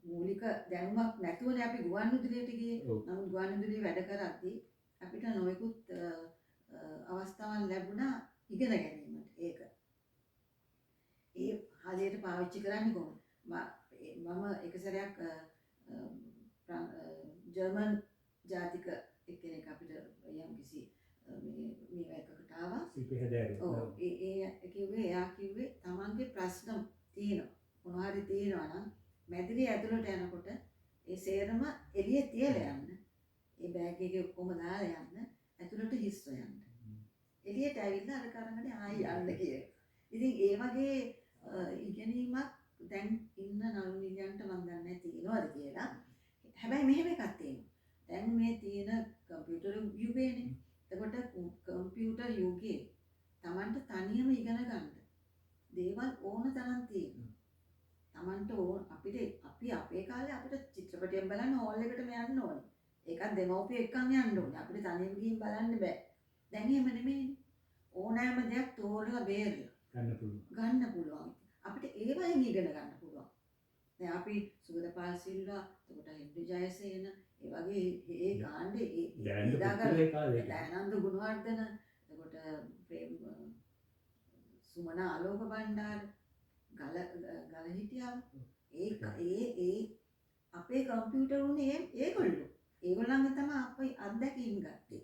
Speaker 2: මූලික දැනුමක් නැතුවනේ අපි ගුවන්විදුලියට ගියේ. නමුත් ගුවන්විදුලියේ වැඩ කරද්දී අපිට නොයෙකුත් අවස්ථාවන් ලැබුණා ඉගෙන ගැනීමට. ඒක ඒ හරියට පාවිච්චි කරන්නේ කොහොමද? මම එක සැරයක් ජර්මන් ජාතික එක්කෙනෙක් අපිට යම් කිසි මේ එකකට ආවා. ඔව් එයා කිව්වේ තමන්ගේ ප්‍රශ්න තියෙනවා. මොනවා හරි තියෙනවා නම් මැදිරිය ඇතුළට යනකොට ඒ සේරම එළිය තියලා යන්න. ඒ බෑග් එකේ ඔක්කොම දාලා යන්න. ඇතුළට හිස් හොයන්න. එළියට ඇවිල්ලා අර කරන්නේ ආයි යන්න කියලා. ඉතින් ඒ වගේ ඉගෙනීමක් දැන් ඉන්න නළු නිලියන්ට මම දන්නේ තියෙනවද කියලා. හැබැයි මෙහෙම එකක් තියෙනවා. දැන් මේ තියෙන කම්පියුටර් යුගයනේ. එතකොට කම්පියුටර් යුගයේ Tamanට තනියම ඉගෙන ගන්න දේවල් ඕන තරම් තියෙනවා. Tamanට ඕන අපි අපේ කාලේ අපිට චිත්‍රපටයක් බලන්න හෝල් එකටම යන්න ඕනේ. ඒකත් දෙමව්පියෝ එක්කම යන්න ඕනේ. අපිට තනියම ගිහින් බලන්න බෑ. දැන් එහෙම නෙමෙයි. ඕනෑම දෙයක් තෝරලා බේරලා ගන්න පුළුවන්. අපිට ඒ වයින් ඉගෙන ගන්න පුළුවන්. දැන් අපි සුගතපාල සිල්වා, එතකොට හෙන්රි ජයසේන, ඒ වගේ ඒ ගාන්නේ ඒ දයානන්ද ගුණවර්ධන, එතකොට සුමන ආලෝක බණ්ඩාර, ගල හිටියා. ඒ අපේ කම්පියුටර් උනේ ඒගොල්ලෝ. ඒගොල්ලන්ගේ තමයි අපි අත්දැකීම් ගත්තේ.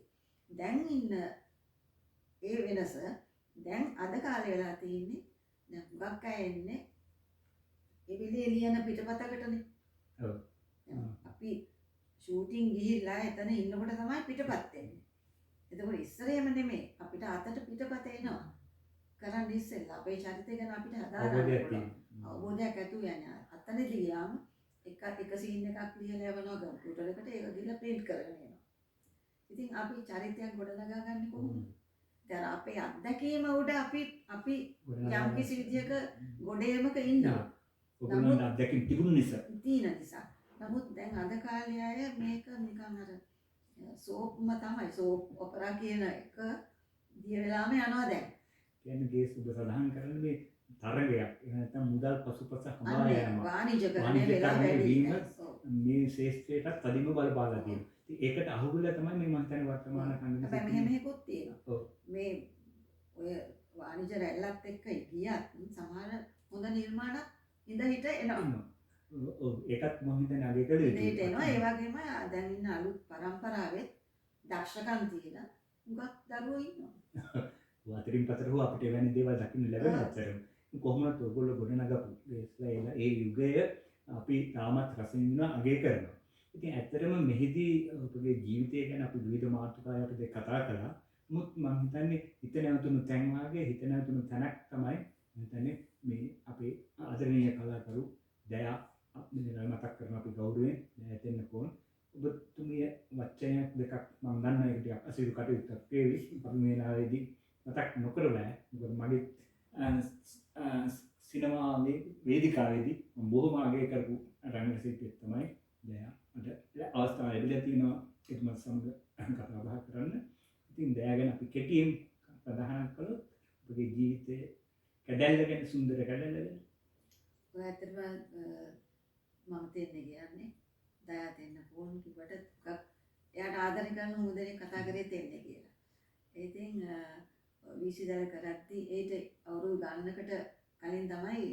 Speaker 2: දැන් ඉන්න ඒ වෙනස දැන් අද කාලේ වෙලා තියෙන්නේ දැන් හුඟක් අය එන්නේ ඒ විදිහේ ලියන පිටපතකටනේ.
Speaker 1: ඔව්.
Speaker 2: අපි ෂූටින් ගිහිල්ලා එතන ඉන්නකොට තමයි පිටපත් එන්නේ. එතකොට ඉස්සරේම නෙමෙයි අපිට අතට පිටපත එනවා. කරන් ඉස්සෙල්ලා අපේ චරිතය ගැන අපිට හදාගන්න අවබෝධයක් ඇතුව යනවා. අතනදී ගියාම එක සීන් එකක් ලියලා යවනවා කම්පියුටර් එකට ඒක ගිහලා print කරගෙන එනවා. ඉතින් අපි චරිතයක් ගොඩනගා ගන්න කොහොමද? දැන් අපේ අත්දැකීම උඩ අපි යම් කිසි විදියක ගොඩේමක ඉන්නවා.
Speaker 1: ඔයගොල්ලන්ට අත්දැකීම් තිබුණ
Speaker 2: නිසා. නමුත් දැන් අද කාලේ අය මේක නිකන් අර සෝප්ම තමයි සෝප් ඔපරා කියන එක දිය වෙලාම යනවා දැන්.
Speaker 1: කියන්නේ ගේ සුබ සඳහන් කරන්නේ මේ තරගයක්. එහෙම නැත්නම් මුදල් පසුපස හඹා යෑම.
Speaker 2: වාණිජකරණය වෙලා වැඩි.
Speaker 1: මේ ශේෂ්ත්‍රයටත් තදින්ම බලපාලා තියෙනවා. ඉතින් ඒකට අහුවෙලා තමයි මේ මම හිතන්නේ වර්තමාන කන්දේ.
Speaker 2: හැබැයි මෙහෙම එකක් තියෙනවා. මේ ඔය වාණිජ රැල්ලත් එක්ක ගියත් සමහර හොඳ නිර්මාණත් ඉඳ හිට එනවා.
Speaker 1: ඔව් ඒකත් මම හිතන්නේ අගය කළේ
Speaker 2: ඒක එනවා. ඒ වගේම දැන් ඉන්න අලුත් පරම්පරාවේ දක්ෂකම් තියෙන හුඟක් දරුවෝ ඉන්නවා.
Speaker 1: අතරින් පතර හෝ අපිට එවැනි දේවල් දකින්න ලැබෙන අතරම කොහොමද ඔයගොල්ලෝ ගොඩනගපු ඒ යුගය අපි තාමත් රස විඳිනවා අගය කරනවා. ඉතින් ඇත්තටම මෙහිදී ඔබගේ ජීවිතය ගැන අපි විවිධ මාතෘකා යටතේ කතා කළා. මුත් මම හිතන්නේ හිත නැවතුණු තැන් වාගේ හිත නැවතුණු තැනක් තමයි මම හිතන්නේ මේ අපේ ආදරණීය කලාකරු දයා මතක් කරන අපි ගෞරවයෙන් දැනෙන්න ඕන. ඔබතුමිය වචනයක් දෙකක් මම දන්නා ඒක ටිකක් අසීරු කටයුත්තක් වේවි. අපි මේ නාලේදී මතක් නොකර බෑ. මොකද මගේ සිනමාවේ වේදිකාවේදී මම බොහොම අගය කරපු රංගන ශිල්පියෙක් තමයි දයා. මට අවස්ථාව ලැබිලා තියෙනවා එතුමත් සමග කතා බහ කරන්න. ඉතින් දයා ගැන අපි කෙටියෙන් ප්‍රධාන කළොත් ඔබගේ ජීවිතයේ කැඩැල්ල ගැන සුන්දර කැඩැල්ල ගැන.
Speaker 2: ඔය ඇත්තටම මම තේන්නේ කියන්නේ දයා දෙන්න ෆෝන් කිව්වට ටිකක් එයාට ආදරය කරන මුදලේ කතා කරේ තෙන්නේ කියලා. ඉතින් විශ්වවිද්‍යාල කරද්දී ඒට අවුරුදු ගණනකට කලින් තමයි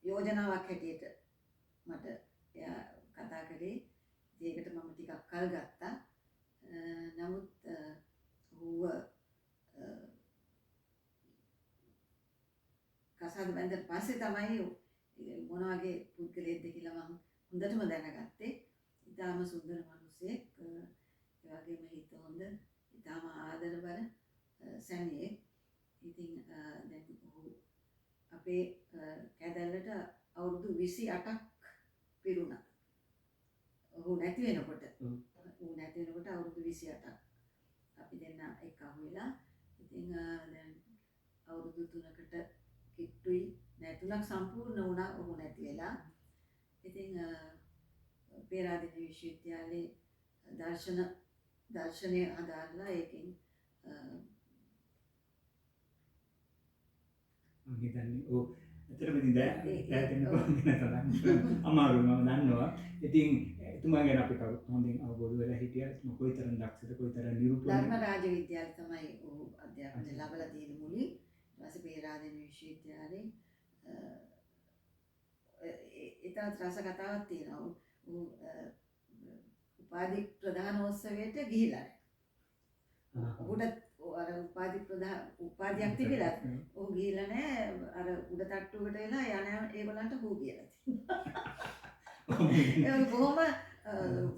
Speaker 2: යෝජනාවක් හැටියට මට එයා කතා කරේ. ඒකට මම ටිකක් කල් ගත්තා. නමුත් ඌව කසාද බැඳලා පස්සේ තමයි මොන වගේ පුද්ගලයෙක්ද කියලා මම හොඳටම දැනගත්තේ. ඊටාම සුන්දර මිනිහෙක්. ඒ වගේම හිත හොඳ, ඊටාම ආදරබර සැමියෙක්. ඉතින් දැන් අපේ කැදැල්ලට අවුරුදු 28ක් පිරුණා. ඔහු නැති වෙනකොට අවුරුදු 28ක් අපි දෙන්න එක්ක අහුවෙලා. ඉතින් දැන් අවුරුදු 3කට කිට්ටුයි නැතුණක් සම්පූර්ණ වුණා ඔහු නැති වෙලා. ඉතින් පේරාදෙණිය විශ්වවිද්‍යාලයේ දර්ශනය අදාළලා ඒකෙන්
Speaker 1: මම හිතන්නේ ඔව් ඇත්තටම ඉතින් දැන් අමාරු මම දන්නවා. ඉතින් එතුමා ගැන අපි කවුරුත් හොඳින් අවබෝධ වෙලා හිටියා. කොයිතරම් දක්ෂද කොයිතරම් නිරූපණය
Speaker 2: ධර්මරාජ විද්‍යාලය තමයි ඔහු අධ්‍යාපනය ලැබලා තියෙන මුලින්. ඊට පස්සේ පේරාදෙණිය විශ්වවිද්‍යාලයේ ඒතරත් රස කතාවක් තියෙනවා. උපාධි ප්‍රදානෝත්සවයට ගිහිලා නැහැ. ඔහුට අර උපාධියක් තිබිලා ඔහු ගිහිලා නැහැ. අර උඩ තට්ටුවකට වෙලා යන ඒගොල්ලන්ට හූ කියලා තියෙනවා.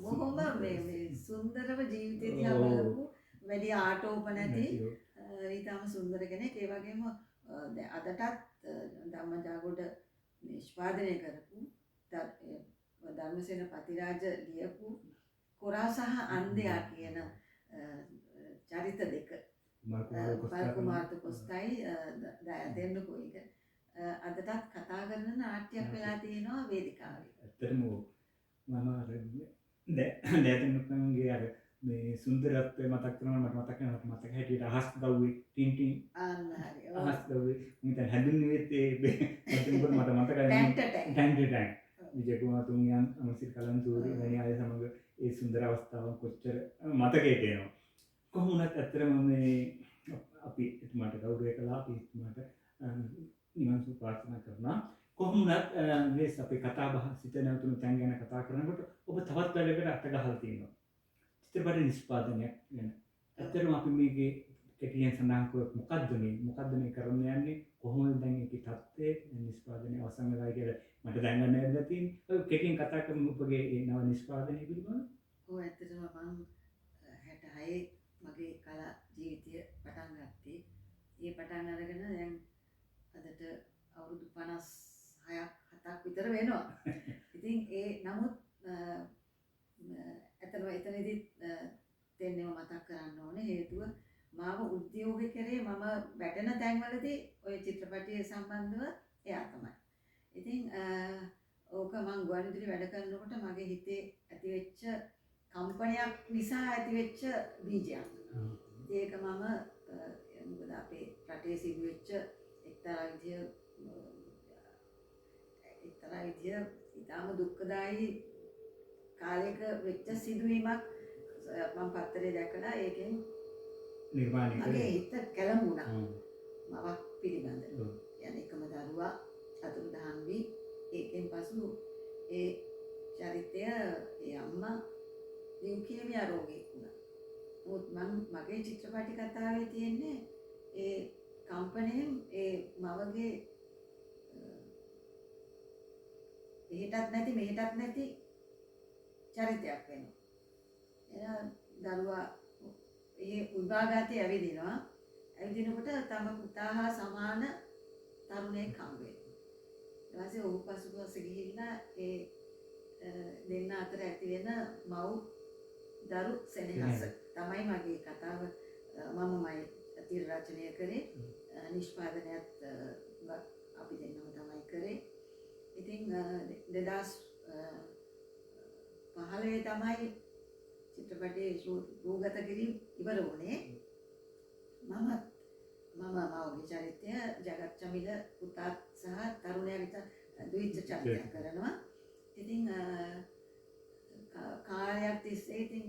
Speaker 2: බොහොම මේ සුන්දරව ජීවිතය දිහා බලපු වැඩි ආටෝප නැති ඊටම සුන්දර කෙනෙක්. ඒ වගේම දැන් අදටත් ධම්මජාගොඩ නිෂ්පාදනය කරපු ධර්මසේන පතිරාජ ලියපු කොරා සහ අන්ධයා කියන චරිත දෙක පල්කුමාර්තු කොස්තයි දෙන්න කොයික අදටත් කතා කරන නාට්‍යයක් වෙලා තියෙනවා වේදිකාවේ.
Speaker 1: ඇත්තටම මම දැතනගේ අර මේ සුන්දරත්වය මතක් කරනවා මට මතක් වෙනවා මතක හැටියට අහස් ගව්වේ ටින්ටින්
Speaker 2: අන්න හරි.
Speaker 1: අහස් ගව්වේ මම හැදුන්නේ මට මතකයි ටැන්ට් විජය කුමාර තුංගයන් අමසිර කලන්තූරි වැනි අය සමග ඒ සුන්දර අවස්ථාවන් කොච්චර මතකයට එනවා. කොහොම වුණත් ඇත්තටම මේ අපි එතුමාට ගෞරවය කළා අපි එතුමාට නිවන් සුව ප්‍රාර්ථනා කරනවා. කොහොම වුණත් මේ අපේ කතා බහ සිත නැවතුණු තැන් ගැන කතා කරනකොට ඔබ තවත් වැඩකට අත ගහලා තියෙනවා. චිත්‍රපට නිෂ්පාදනයක් ගැන. ඇත්තටම අපි මේකේ කෙටියෙන් සඳහන් කළොත් මොකද්ද මේ කරන්න යන්නේ කොහොමද දැන් ඒකේ තත්ත්වය නිෂ්පාදනය අවසන් වෙලා කියලා මට දැන් ගන්න ලැබිලා තියෙන්නේ. ඔය කෙටියෙන් කතා කරමු ඔබගේ ඒ නව නිෂ්පාදනය පිළිබඳව.
Speaker 2: ඔව් ඇත්තටම මම 66 මගේ කලා ජීවිතය පටන් ගත්තේ. ඒ පටන් අරගෙන දැන් අදට අවුරුදු 56ක් 7ක් විතර වෙනවා. ඉතින් ඒ නමුත් ඇත්තටම එතනදී දෙන්නව මතක් කරන්න ඕනේ හේතුව මාව උද්‍යෝග කරේ මම වැටෙන තැන්වලදී ওই චිත්‍රපටය සම්බන්ධව එයා තමයි. ඉතින් ඕක මම ගුවන්විදුලි වැඩ කරනකොට මගේ හිතේ ඇතිවෙච්ච කම්පනයක් නිසා ඇතිවෙච්ච බීජයක්. ඒක මම මොකද අපේ රටේ සිදුවෙච්ච එක්තරා විදිය ඉතාම දුක්ඛදායී කාලයක වෙච්ච සිදුවීමක් මම පත්තරේ දැකලා ඒකෙන්
Speaker 1: නිර්මාණය
Speaker 2: මගේ හිත කැළඹුණා. මවක් පිළිබඳව. يعني එකම දරුවා අතුරුදහන් වී ඒකෙන් පසු ඒ චරිතය ඒ අම්මා ලියුකේමියා රෝගියෙක් වුණා. මොකද මගේ චිත්‍රපටි කතාවේ තියෙන්නේ ඒ කම්පණයෙන් ඒ මවගේ එහෙටත් නැති මෙහෙටත් නැති චරිතයක් වෙනවා. එයා දරුවා ඒ උල්බාගාතේ ඇවිදිනවා. ඇවිදිනකොට තම පුතා හා සමාන තරුණයෙක් හම්බ වෙනවා. ඊට පස්සේ ඔහු පසුපස ගිහිල්ලා ඒ දෙන්න අතර ඇති වෙන මව් දරු සෙනෙහස තමයි මගේ කතාව. මමමයි තිර රචනය කරේ. නිෂ්පාදනයත් අපි දෙන්නම තමයි කරේ. ඉතින් 2015 තමයි චිත්‍රපටයේ රූගත කිරීම ඉවර වුණේ. මම මවගේ චරිතය ජගත් චමිල පුතා සහ තරුණයාගේ ද්විත්‍ය චරිතයක් කරනවා. ඉතින් කාලයක් තිස්සේ ඉතින්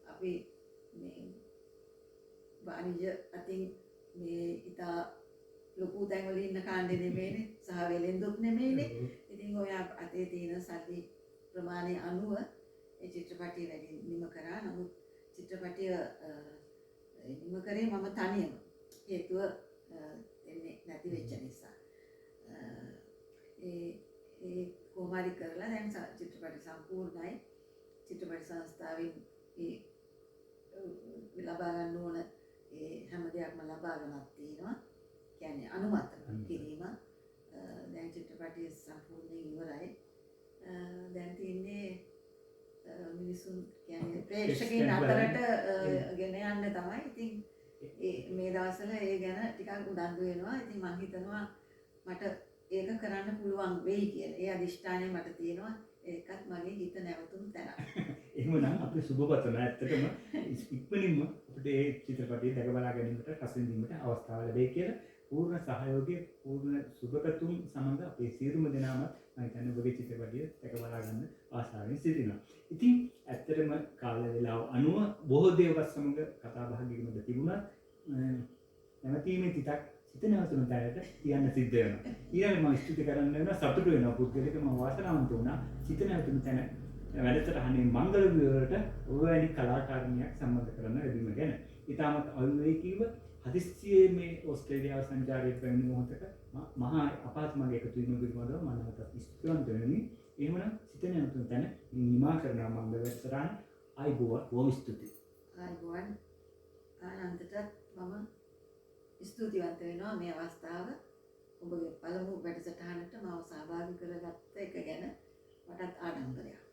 Speaker 2: අපි මේ වාණිජ්‍ය අතින් මේ ඉතා ලොකු තැන්වල ඉන්න කාණ්ඩේ නෙමෙයිනේ සහ වෙලෙන්දුත් නෙමෙයිනේ. ඉතින් ඔය අතේ තියෙන සල්ලි ප්‍රමාණය අනුව ඒ චිත්‍රපටිය වැඩි නිම කරා. නමුත් චිත්‍රපටිය නිම කරේ මම තනියම. හේතුව එන්නේ නැති වෙච්ච නිසා. ඒ කොහොම හරි කරලා දැන් චිත්‍රපටි සම්පූර්ණයි. චිත්‍රපටි සංස්ථාවෙන් ඒ ලබා ගන්න ඕන ඒ හැම දෙයක්ම ලබා ගන්නත් තියෙනවා. කියන්නේ අනුමත කිරීම. දැන් චිත්‍රපටිය සම්පූර්ණයෙන් ඉවරයි. දැන් තියෙන්නේ මිනිසුන් කියන්නේ ප්‍රේක්ෂකයන් අතරට ගෙන යන්න තමයි. ඉතින් මේ දවස්වල ඒ ගැන ටිකක් උනන්දු වෙනවා. ඉතින් මම හිතනවා මට ඒක කරන්න පුළුවන් වෙයි කියලා. ඒ අදිෂ්ඨානය මට තියෙනවා. ඒකත් මගේ හිත නැවතුම් තැන.
Speaker 1: එහෙමනම් අපි සුබපතන ඇත්තටම ඉක්මනින්ම අපිට ඒ චිත්‍රපටය දැක බලා ගැනීමට රස විඳීමට අවස්ථාව ලැබෙයි කියලා පූර්ණ සහයෝගයේ පූර්ණ සුබපැතුම් සමග අපේ සියලුම දෙනාම මම හිතන්නේ ඔබගේ චිත්‍රපටය දැක බලා ගන්න ආශාවෙන් සිටිනවා. ඉතින් ඇත්තටම කාල වේලාව අනුව බොහෝ දේවල් සමග කතා බහ කිරීමද තිබුණත් නැවතීමේ තිතක් සිත නැවතුණු තැනට තියන්න සිද්ධ වෙනවා. ඊළඟට මම ස්තුති කරන්න වෙනවා සතුටු වෙනවා පුද්ගලික මම වාසනාවන්ත වුණා. සිත නැවතුණු තැන වැඩසටහනේ මංගල විවරට ඔබවැනි කලාකාරණියක් සම්බන්ධ කරන්න ලැබීම ගැන. ඊටමත් අවිවේකීව හදිස්සියේ මේ ඕස්ට්‍රේලියාව සංචාරයේ පැමිණි මොහොතක මහා අපහසුමගේ එකතු වීම පිළිබඳව මම නැවතත් ස්තුතිවන්ත වෙමි. එහෙමනම් සිත නැවතුණු තැන නිමා කරනවා මම වැඩසටහන. බොහොම ස්තුතියි.
Speaker 2: ආයුබෝවන් ආනන්දට මම ස්තුතිවන්ත වෙනවා මේ අවස්ථාව ඔබගේ පළමු වැඩසටහනට මාව සහභාගී කරගත්ත එක ගැන මටත් ආඩම්බරයක්.